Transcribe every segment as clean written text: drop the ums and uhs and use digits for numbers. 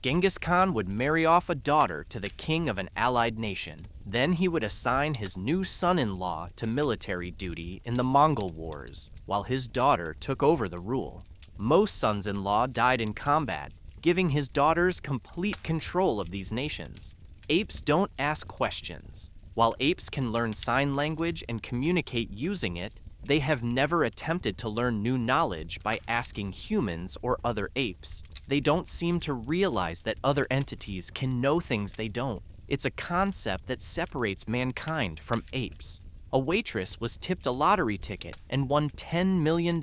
Genghis Khan would marry off a daughter to the king of an allied nation. Then he would assign his new son-in-law to military duty in the Mongol Wars, while his daughter took over the rule. Most sons-in-law died in combat, giving his daughters complete control of these nations. Apes don't ask questions. While apes can learn sign language and communicate using it, they have never attempted to learn new knowledge by asking humans or other apes. They don't seem to realize that other entities can know things they don't. It's a concept that separates mankind from apes. A waitress was tipped a lottery ticket and won $10 million.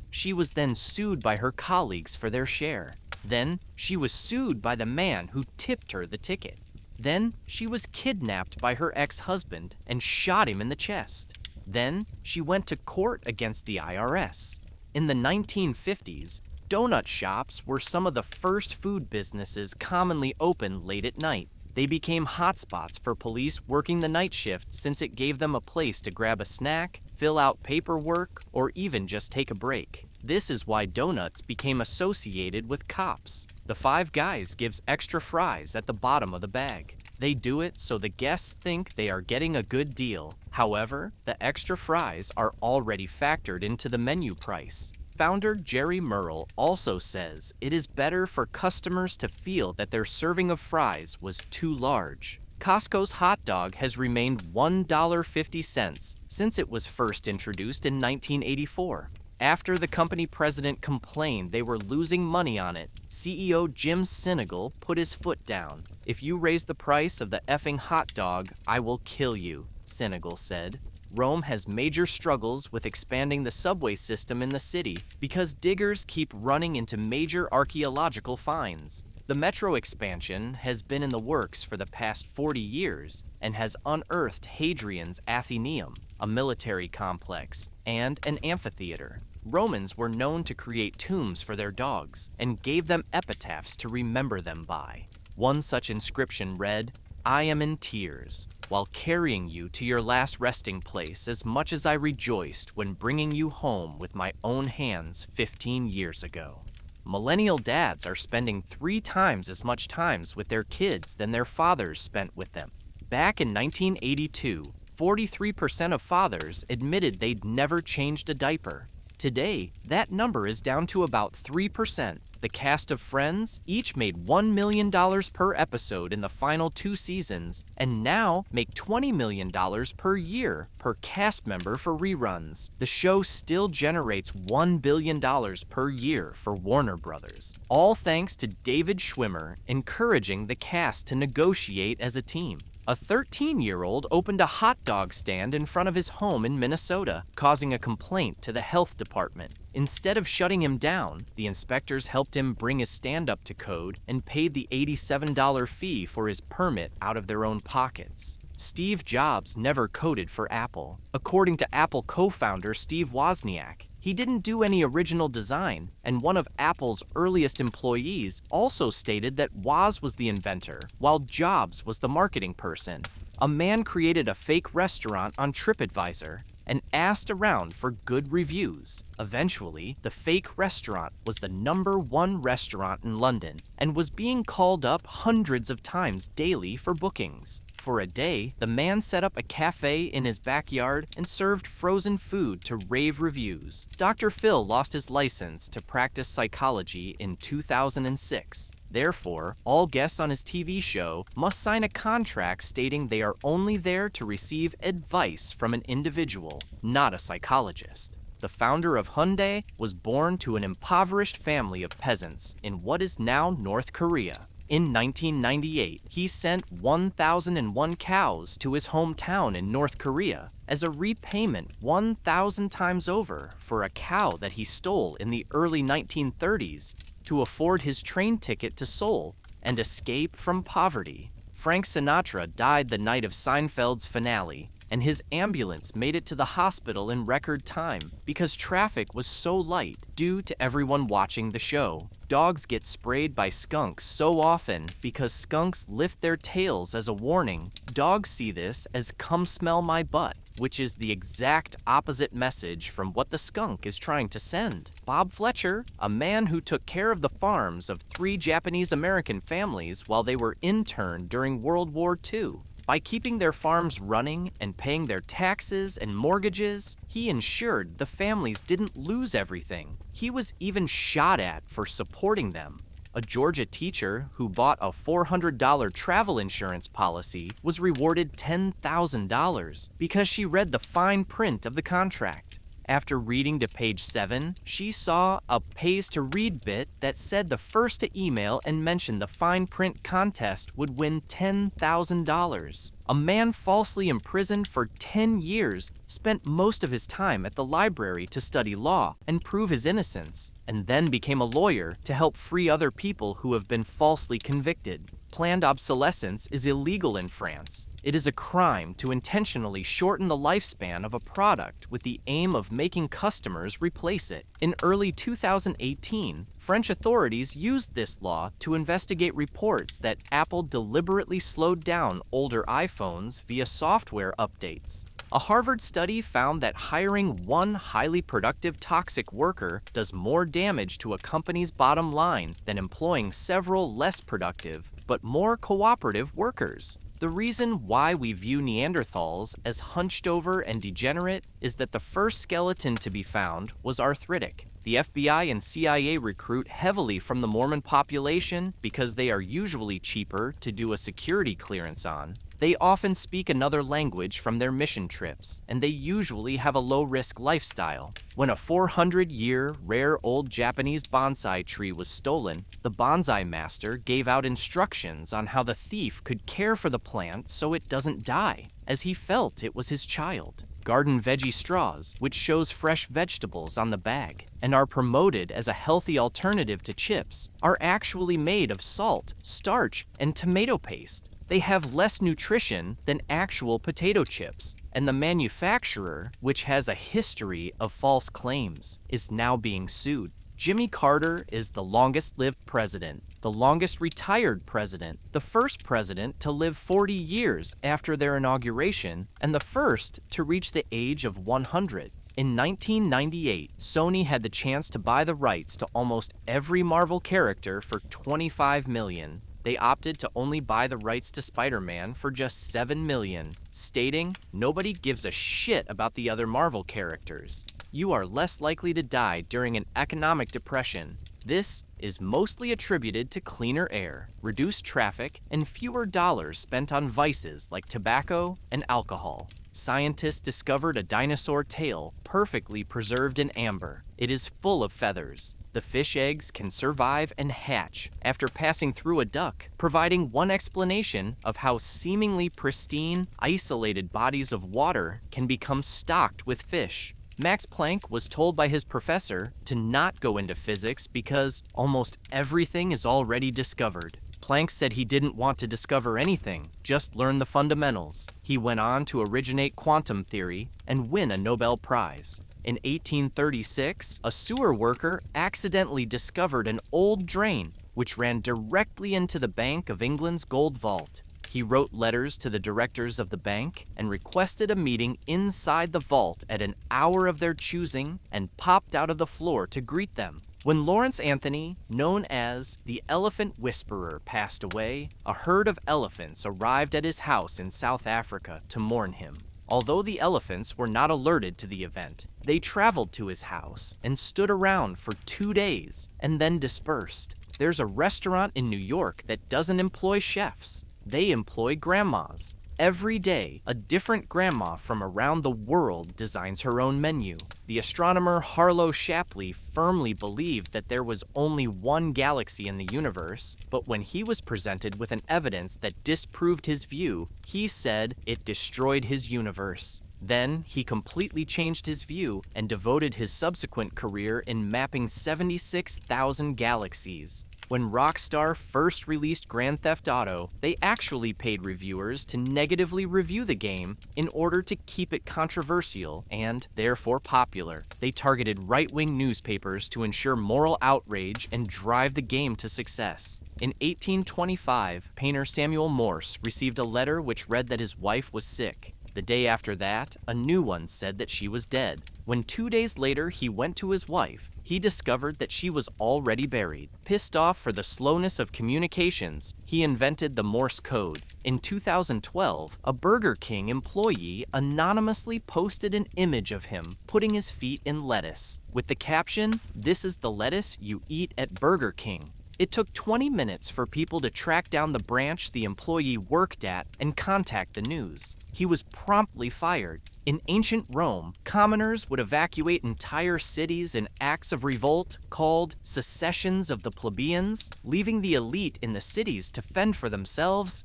She was then sued by her colleagues for their share. Then, she was sued by the man who tipped her the ticket. Then, she was kidnapped by her ex-husband and shot him in the chest. Then, she went to court against the IRS. In the 1950s, donut shops were some of the first food businesses commonly open late at night. They became hotspots for police working the night shift since it gave them a place to grab a snack, fill out paperwork, or even just take a break. This is why donuts became associated with cops. The Five Guys gives extra fries at the bottom of the bag. They do it so the guests think they are getting a good deal. However, the extra fries are already factored into the menu price. Founder Jerry Merle also says it is better for customers to feel that their serving of fries was too large. Costco's hot dog has remained $1.50 since it was first introduced in 1984. After the company president complained they were losing money on it, CEO Jim Sinegal put his foot down. "If you raise the price of the effing hot dog, I will kill you," Sinegal said. Rome has major struggles with expanding the subway system in the city because diggers keep running into major archaeological finds. The metro expansion has been in the works for the past 40 years and has unearthed Hadrian's Athenaeum, a military complex, and an amphitheater. Romans were known to create tombs for their dogs and gave them epitaphs to remember them by. One such inscription read, "I am in tears, while carrying you to your last resting place as much as I rejoiced when bringing you home with my own hands 15 years ago." Millennial dads are spending 3 times as much time with their kids than their fathers spent with them. Back in 1982, 43% of fathers admitted they'd never changed a diaper. Today, that number is down to about 3%. The cast of Friends each made $1 million per episode in the final 2 seasons, and now make $20 million per year per cast member for reruns. The show still generates $1 billion per year for Warner Brothers, all thanks to David Schwimmer encouraging the cast to negotiate as a team. A 13-year-old opened a hot dog stand in front of his home in Minnesota, causing a complaint to the health department. Instead of shutting him down, the inspectors helped him bring his stand up to code and paid the $87 fee for his permit out of their own pockets. Steve Jobs never coded for Apple. According to Apple co-founder Steve Wozniak, he didn't do any original design, and one of Apple's earliest employees also stated that Woz was the inventor, while Jobs was the marketing person. A man created a fake restaurant on TripAdvisor and asked around for good reviews. Eventually, the fake restaurant was the #1 restaurant in London and was being called up hundreds of times daily for bookings. For a day, the man set up a cafe in his backyard and served frozen food to rave reviews. Dr. Phil lost his license to practice psychology in 2006. Therefore, all guests on his TV show must sign a contract stating they are only there to receive advice from an individual, not a psychologist. The founder of Hyundai was born to an impoverished family of peasants in what is now North Korea. In 1998, he sent 1,001 cows to his hometown in North Korea as a repayment 1,000 times over for a cow that he stole in the early 1930s to afford his train ticket to Seoul and escape from poverty. Frank Sinatra died the night of Seinfeld's finale, and his ambulance made it to the hospital in record time because traffic was so light due to everyone watching the show. Dogs get sprayed by skunks so often because skunks lift their tails as a warning. Dogs see this as "come smell my butt." which is the exact opposite message from what the skunk is trying to send. Bob Fletcher, a man who took care of the farms of 3 Japanese-American families while they were interned during World War II. By keeping their farms running and paying their taxes and mortgages, he ensured the families didn't lose everything. He was even shot at for supporting them. A Georgia teacher who bought a $400 travel insurance policy was rewarded $10,000 because she read the fine print of the contract. After reading to page 7, she saw a pays-to-read bit that said the first to email and mention the fine print contest would win $10,000. A man falsely imprisoned for 10 years spent most of his time at the library to study law and prove his innocence, and then became a lawyer to help free other people who have been falsely convicted. Planned obsolescence is illegal in France. It is a crime to intentionally shorten the lifespan of a product with the aim of making customers replace it. In early 2018, French authorities used this law to investigate reports that Apple deliberately slowed down older iPhones via software updates. A Harvard study found that hiring one highly productive toxic worker does more damage to a company's bottom line than employing several less productive but more cooperative workers. The reason why we view Neanderthals as hunched over and degenerate is that the first skeleton to be found was arthritic. The FBI and CIA recruit heavily from the Mormon population because they are usually cheaper to do a security clearance on. They often speak another language from their mission trips, and they usually have a low-risk lifestyle. When a 400-year, rare old Japanese bonsai tree was stolen, the bonsai master gave out instructions on how the thief could care for the plant so it doesn't die, as he felt it was his child. Garden veggie straws, which shows fresh vegetables on the bag, and are promoted as a healthy alternative to chips, are actually made of salt, starch, and tomato paste. They have less nutrition than actual potato chips, and the manufacturer, which has a history of false claims, is now being sued. Jimmy Carter is the longest-lived president, the longest retired president, the first president to live 40 years after their inauguration, and the first to reach the age of 100. In 1998, Sony had the chance to buy the rights to almost every Marvel character for $25 million. They opted to only buy the rights to Spider-Man for just $7 million, stating, "Nobody gives a shit about the other Marvel characters. You are less likely to die during an economic depression. This is mostly attributed to cleaner air, reduced traffic, and fewer dollars spent on vices like tobacco and alcohol." Scientists discovered a dinosaur tail perfectly preserved in amber. It is full of feathers. The fish eggs can survive and hatch after passing through a duck, providing one explanation of how seemingly pristine, isolated bodies of water can become stocked with fish. Max Planck was told by his professor to not go into physics because almost everything is already discovered. Planck said he didn't want to discover anything, just learn the fundamentals. He went on to originate quantum theory and win a Nobel Prize. In 1836, a sewer worker accidentally discovered an old drain which ran directly into the Bank of England's gold vault. He wrote letters to the directors of the bank and requested a meeting inside the vault at an hour of their choosing and popped out of the floor to greet them. When Lawrence Anthony, known as the Elephant Whisperer, passed away, a herd of elephants arrived at his house in South Africa to mourn him. Although the elephants were not alerted to the event, they traveled to his house and stood around for 2 days and then dispersed. There's a restaurant in New York that doesn't employ chefs. They employ grandmas. Every day, a different grandma from around the world designs her own menu. The astronomer Harlow Shapley firmly believed that there was only one galaxy in the universe, but when he was presented with an evidence that disproved his view, he said it destroyed his universe. Then, he completely changed his view and devoted his subsequent career in mapping 76,000 galaxies. When Rockstar first released Grand Theft Auto, they actually paid reviewers to negatively review the game in order to keep it controversial and, therefore, popular. They targeted right-wing newspapers to ensure moral outrage and drive the game to success. In 1825, painter Samuel Morse received a letter which read that his wife was sick. The day after that, a new one said that she was dead. When 2 days later he went to his wife, he discovered that she was already buried. Pissed off for the slowness of communications, he invented the Morse code. In 2012, a Burger King employee anonymously posted an image of him putting his feet in lettuce, with the caption, "This is the lettuce you eat at Burger King." It took 20 minutes for people to track down the branch the employee worked at and contact the news. He was promptly fired. In ancient Rome, commoners would evacuate entire cities in acts of revolt called secessions of the plebeians, leaving the elite in the cities to fend for themselves